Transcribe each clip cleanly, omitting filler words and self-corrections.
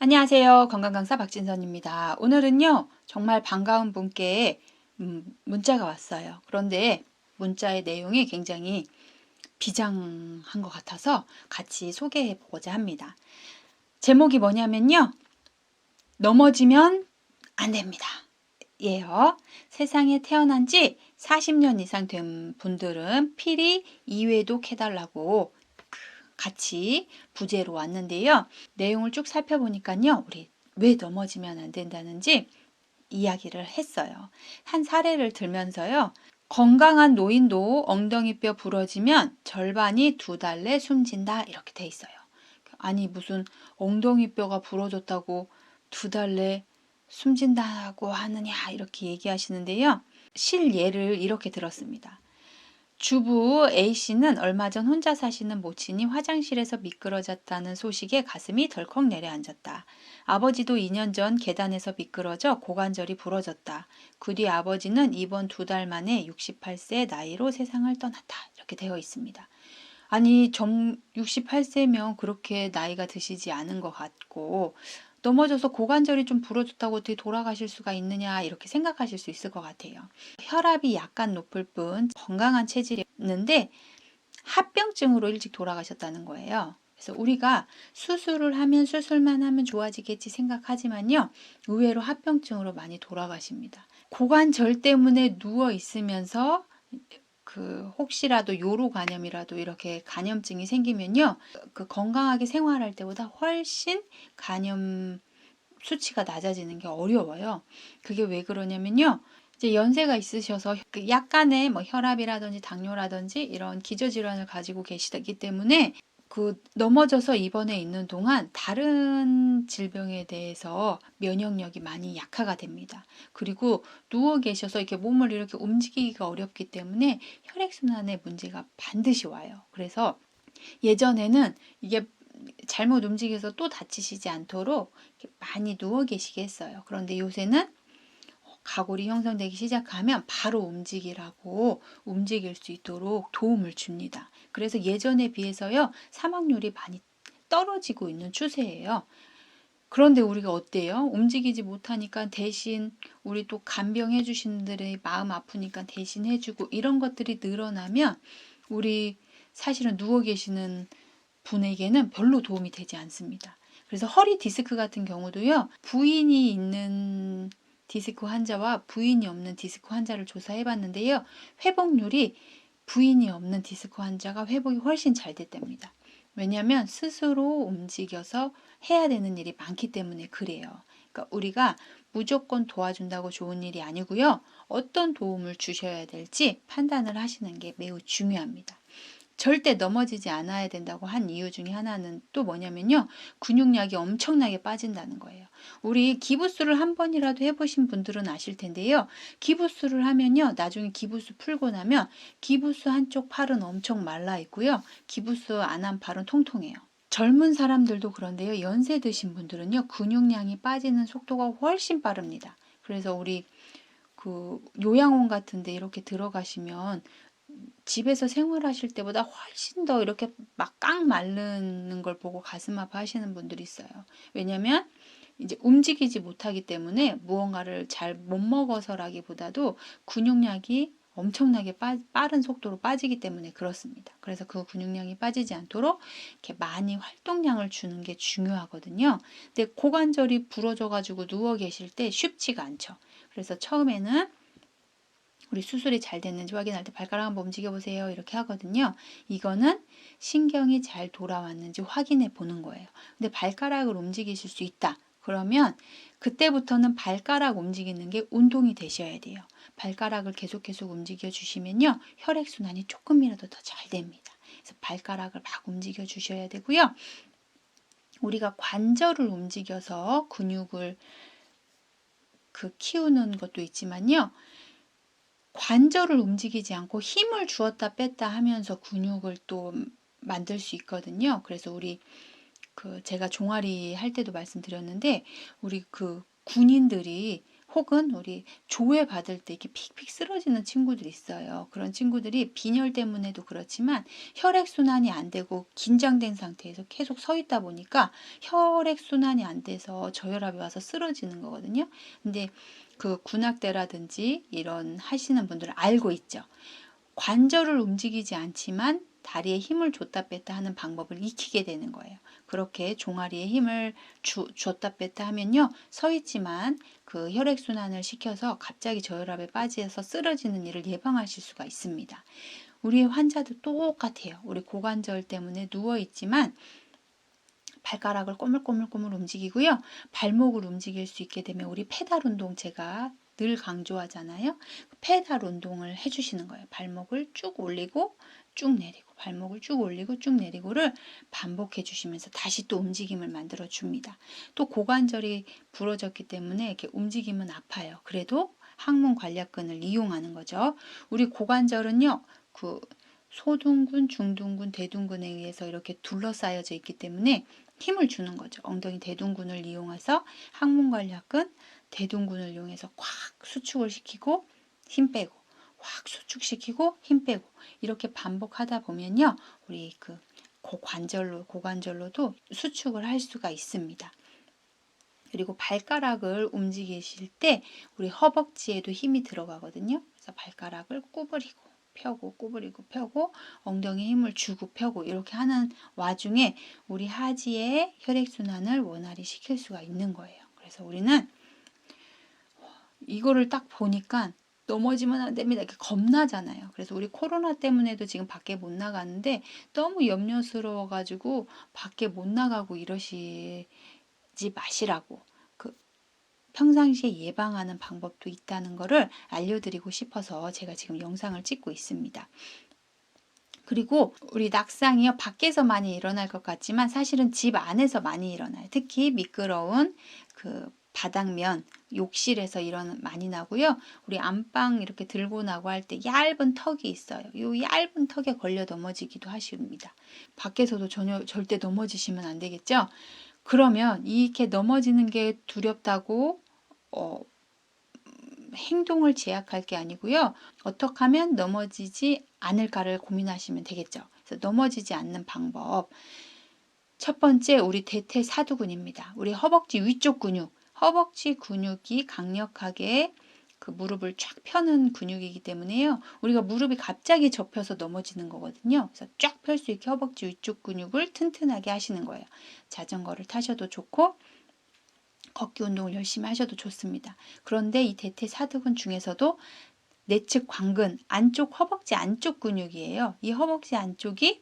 안녕하세요. 건강강사 박진선입니다. 오늘은요, 정말 반가운 분께 문자가 왔어요. 그런데 문자의 내용이 굉장히 비장한 것 같아서 같이 소개해 보고자 합니다. 제목이 뭐냐면요, 넘어지면 안 됩니다. 예요. 세상에 태어난 지 40년 이상 된 분들은 필히 2회독 해달라고 같이 부제로 왔는데요. 내용을 쭉 살펴보니까요. 우리 왜 넘어지면 안 된다는지 이야기를 했어요. 한 사례를 들면서요. 건강한 노인도 엉덩이뼈 부러지면 절반이 2달 내 숨진다 이렇게 돼 있어요. 아니 무슨 엉덩이뼈가 부러졌다고 2달 내 숨진다고 하느냐 이렇게 얘기하시는데요. 실예를 이렇게 들었습니다. 주부 A씨는 얼마 전 혼자 사시는 모친이 화장실에서 미끄러졌다는 소식에 가슴이 덜컥 내려앉았다. 아버지도 2년 전 계단에서 미끄러져 고관절이 부러졌다. 그 뒤 아버지는 이번 2달 만에 68세 나이로 세상을 떠났다. 이렇게 되어 있습니다. 아니, 68세면 그렇게 나이가 드시지 않은 것 같고 넘어져서 고관절이 좀 부러졌다고 어떻게 돌아가실 수가 있느냐 이렇게 생각하실 수 있을 것 같아요. 혈압이 약간 높을 뿐 건강한 체질이었는데 합병증으로 일찍 돌아가셨다는 거예요. 그래서 우리가 수술을 하면 수술만 하면 좋아지겠지 생각하지만요. 의외로 합병증으로 많이 돌아가십니다. 고관절 때문에 누워 있으면서 혹시라도 요로 간염이라도 이렇게 간염증이 생기면요. 건강하게 생활할 때보다 훨씬 간염 수치가 낮아지는 게 어려워요. 그게 왜 그러냐면요. 이제 연세가 있으셔서 약간의 혈압이라든지 당뇨라든지 이런 기저질환을 가지고 계시기 때문에 넘어져서 입원해 있는 동안 다른 질병에 대해서 면역력이 많이 약화가 됩니다. 그리고 누워 계셔서 이렇게 몸을 이렇게 움직이기가 어렵기 때문에 혈액순환에 문제가 반드시 와요. 그래서 예전에는 이게 잘못 움직여서 또 다치시지 않도록 많이 누워 계시게 했어요. 그런데 요새는 가골이 형성되기 시작하면 바로 움직일 수 있도록 도움을 줍니다. 그래서 예전에 비해서요, 사망률이 많이 떨어지고 있는 추세예요. 그런데 우리가 어때요? 움직이지 못하니까 대신 우리 또 간병해 주신 분들의 마음 아프니까 대신 해주고 이런 것들이 늘어나면 우리 사실은 누워 계시는 분에게는 별로 도움이 되지 않습니다. 그래서 허리 디스크 같은 경우도요, 부인이 있는 디스크 환자와 부인이 없는 디스크 환자를 조사해 봤는데요. 회복률이 부인이 없는 디스크 환자가 회복이 훨씬 잘 됐답니다. 왜냐하면 스스로 움직여서 해야 되는 일이 많기 때문에 그래요. 그러니까 우리가 무조건 도와준다고 좋은 일이 아니고요. 어떤 도움을 주셔야 될지 판단을 하시는 게 매우 중요합니다. 절대 넘어지지 않아야 된다고 한 이유 중에 하나는 또 뭐냐면요. 근육량이 엄청나게 빠진다는 거예요. 우리 기부스를 한 번이라도 해보신 분들은 아실 텐데요. 기부스를 하면요. 나중에 기부스 풀고 나면 기부스 한쪽 팔은 엄청 말라 있고요. 기부스 안 한 팔은 통통해요. 젊은 사람들도 그런데요. 연세 드신 분들은요. 근육량이 빠지는 속도가 훨씬 빠릅니다. 그래서 우리 요양원 같은데 이렇게 들어가시면 집에서 생활하실 때보다 훨씬 더 이렇게 막 깡 마르는 걸 보고 가슴 아파하시는 분들이 있어요. 왜냐면 이제 움직이지 못하기 때문에 무언가를 잘 못 먹어서라기보다도 근육량이 엄청나게 빠른 속도로 빠지기 때문에 그렇습니다. 그래서 그 근육량이 빠지지 않도록 이렇게 많이 활동량을 주는 게 중요하거든요. 근데 고관절이 부러져가지고 누워 계실 때 쉽지가 않죠. 그래서 처음에는 우리 수술이 잘 됐는지 확인할 때 발가락 한번 움직여 보세요. 이렇게 하거든요. 이거는 신경이 잘 돌아왔는지 확인해 보는 거예요. 근데 발가락을 움직이실 수 있다. 그러면 그때부터는 발가락 움직이는 게 운동이 되셔야 돼요. 발가락을 계속 움직여 주시면요. 혈액순환이 조금이라도 더 잘 됩니다. 그래서 발가락을 막 움직여 주셔야 되고요. 우리가 관절을 움직여서 근육을 키우는 것도 있지만요. 관절을 움직이지 않고 힘을 주었다 뺐다 하면서 근육을 또 만들 수 있거든요. 그래서 우리 제가 종아리 할 때도 말씀드렸는데 우리 군인들이 혹은 우리 조회받을 때 이렇게 픽픽 쓰러지는 친구들이 있어요. 그런 친구들이 빈혈 때문에도 그렇지만 혈액순환이 안 되고 긴장된 상태에서 계속 서 있다 보니까 혈액순환이 안 돼서 저혈압이 와서 쓰러지는 거거든요. 근데 그 군악대라든지 이런 하시는 분들은 알고 있죠. 관절을 움직이지 않지만 다리에 힘을 줬다 뺐다 하는 방법을 익히게 되는 거예요. 그렇게 종아리에 힘을 줬다 뺐다 하면요, 서 있지만 그 혈액순환을 시켜서 갑자기 저혈압에 빠져서 쓰러지는 일을 예방하실 수가 있습니다. 우리 환자도 똑같아요. 우리 고관절 때문에 누워 있지만 발가락을 꼬물꼬물꼬물 움직이고요. 발목을 움직일 수 있게 되면 우리 페달 운동 제가 늘 강조하잖아요. 페달 운동을 해주시는 거예요. 발목을 쭉 올리고 쭉 내리고 발목을 쭉 올리고 쭉 내리고를 반복해 주시면서 다시 또 움직임을 만들어 줍니다. 또 고관절이 부러졌기 때문에 이렇게 움직이면 아파요. 그래도 항문 관략근을 이용하는 거죠. 우리 고관절은요. 그 소둔근, 중둔근, 대둔근에 의해서 이렇게 둘러싸여져 있기 때문에 힘을 주는 거죠. 엉덩이 대둔근을 이용해서 항문관략근, 대둔근을 이용해서 꽉 수축을 시키고 힘 빼고 확 수축시키고 힘 빼고 이렇게 반복하다 보면요. 우리 그 고관절로도 수축을 할 수가 있습니다. 그리고 발가락을 움직이실 때 우리 허벅지에도 힘이 들어가거든요. 그래서 발가락을 구부리고 펴고 구부리고 펴고 엉덩이에 힘을 주고 펴고 이렇게 하는 와중에 우리 하지의 혈액순환을 원활히 시킬 수가 있는 거예요. 그래서 우리는 이거를 딱 보니까 넘어지면 안 됩니다. 이렇게 겁나잖아요. 그래서 우리 코로나 때문에도 지금 밖에 못 나가는데 너무 염려스러워가지고 밖에 못 나가고 이러시지 마시라고. 그 평상시에 예방하는 방법도 있다는 거를 알려드리고 싶어서 제가 지금 영상을 찍고 있습니다. 그리고 우리 낙상이요, 밖에서 많이 일어날 것 같지만 사실은 집 안에서 많이 일어나요. 특히 미끄러운 그 바닥면, 욕실에서 많이 나고요. 우리 안방 이렇게 들고 나고 할 때 얇은 턱이 있어요. 이 얇은 턱에 걸려 넘어지기도 하십니다. 밖에서도 절대 넘어지시면 안 되겠죠? 그러면 이렇게 넘어지는 게 두렵다고 행동을 제약할 게 아니고요. 어떻게 하면 넘어지지 않을까를 고민하시면 되겠죠. 그래서 넘어지지 않는 방법. 첫 번째, 우리 대퇴사두근입니다. 우리 허벅지 위쪽 근육. 허벅지 근육이 강력하게 그 무릎을 쫙 펴는 근육이기 때문에요. 우리가 무릎이 갑자기 접혀서 넘어지는 거거든요. 그래서 쫙 펼 수 있게 허벅지 위쪽 근육을 튼튼하게 하시는 거예요. 자전거를 타셔도 좋고 걷기 운동을 열심히 하셔도 좋습니다. 그런데 이 대퇴사두근 중에서도 내측 광근, 안쪽 허벅지 안쪽 근육이에요. 이 허벅지 안쪽이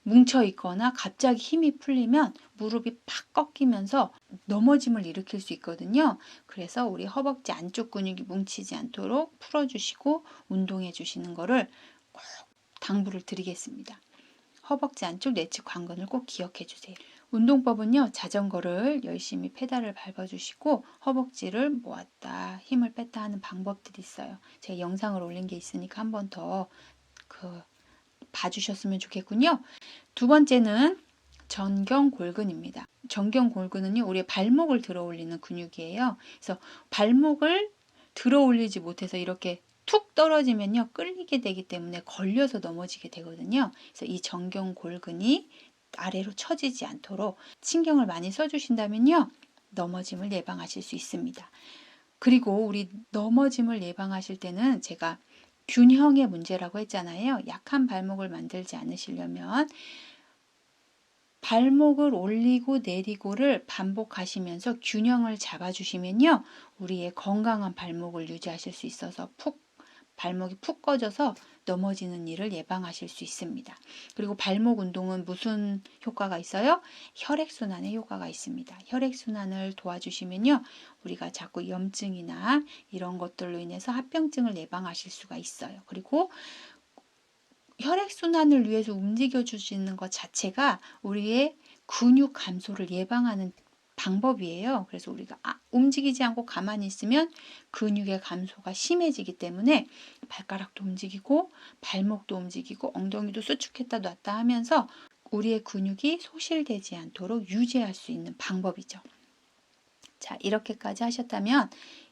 뭉쳐 있거나 갑자기 힘이 풀리면 무릎이 팍 꺾이면서 넘어짐을 일으킬 수 있거든요. 그래서 우리 허벅지 안쪽 근육이 뭉치지 않도록 풀어주시고 운동해 주시는 거를 꼭 당부를 드리겠습니다. 허벅지 안쪽 내측 광근을 꼭 기억해 주세요. 운동법은요, 자전거를 열심히 페달을 밟아주시고 허벅지를 모았다 힘을 뺐다 하는 방법들이 있어요. 제가 영상을 올린 게 있으니까 한 번 더 봐주셨으면 좋겠군요. 두 번째는 전경골근입니다. 전경골근은요, 우리의 발목을 들어 올리는 근육이에요. 그래서 발목을 들어 올리지 못해서 이렇게 툭 떨어지면요, 끌리게 되기 때문에 걸려서 넘어지게 되거든요. 그래서 이 전경골근이 아래로 처지지 않도록 신경을 많이 써주신다면요, 넘어짐을 예방하실 수 있습니다. 그리고 우리 넘어짐을 예방하실 때는 제가 균형의 문제라고 했잖아요. 약한 발목을 만들지 않으시려면 발목을 올리고 내리고를 반복하시면서 균형을 잡아주시면요, 우리의 건강한 발목을 유지하실 수 있어서 발목이 푹 꺼져서 넘어지는 일을 예방하실 수 있습니다. 그리고 발목 운동은 무슨 효과가 있어요? 혈액순환에 효과가 있습니다. 혈액순환을 도와주시면요, 우리가 자꾸 염증이나 이런 것들로 인해서 합병증을 예방하실 수가 있어요. 그리고 혈액순환을 위해서 움직여 주시는 것 자체가 우리의 근육 감소를 예방하는 방법이에요. 그래서 우리가 움직이지 않고 가만히 있으면 근육의 감소가 심해지기 때문에 발가락도 움직이고 발목도 움직이고 엉덩이도 수축했다 놨다 하면서 우리의 근육이 소실되지 않도록 유지할 수 있는 방법이죠. 자, 이렇게까지 하셨다면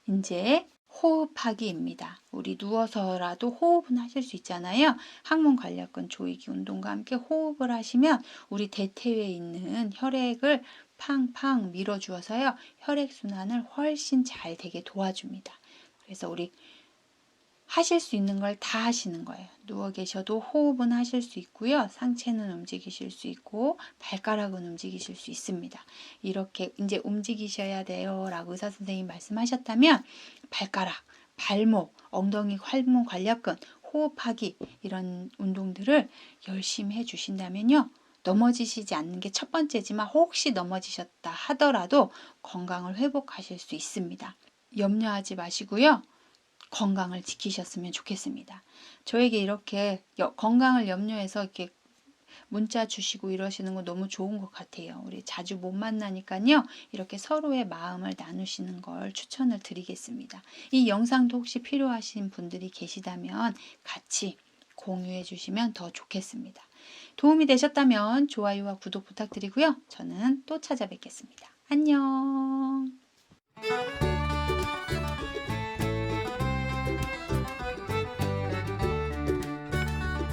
이제 호흡하기입니다. 우리 누워서라도 호흡은 하실 수 있잖아요. 항문 관략근 조이기 운동과 함께 호흡을 하시면 우리 대퇴에 있는 혈액을 팡팡 밀어주어서요. 혈액순환을 훨씬 잘 되게 도와줍니다. 그래서 우리 하실 수 있는 걸 다 하시는 거예요. 누워 계셔도 호흡은 하실 수 있고요. 상체는 움직이실 수 있고 발가락은 움직이실 수 있습니다. 이렇게 이제 움직이셔야 돼요 라고 의사 선생님이 말씀하셨다면 발가락, 발목, 엉덩이, 활문 관략근, 호흡하기 이런 운동들을 열심히 해주신다면요. 넘어지시지 않는 게 첫 번째지만 혹시 넘어지셨다 하더라도 건강을 회복하실 수 있습니다. 염려하지 마시고요. 건강을 지키셨으면 좋겠습니다. 저에게 이렇게 건강을 염려해서 이렇게 문자 주시고 이러시는 거 너무 좋은 것 같아요. 우리 자주 못 만나니까요. 이렇게 서로의 마음을 나누시는 걸 추천을 드리겠습니다. 이 영상도 혹시 필요하신 분들이 계시다면 같이 공유해 주시면 더 좋겠습니다. 도움이 되셨다면 좋아요와 구독 부탁드리고요. 저는 또 찾아뵙겠습니다. 안녕.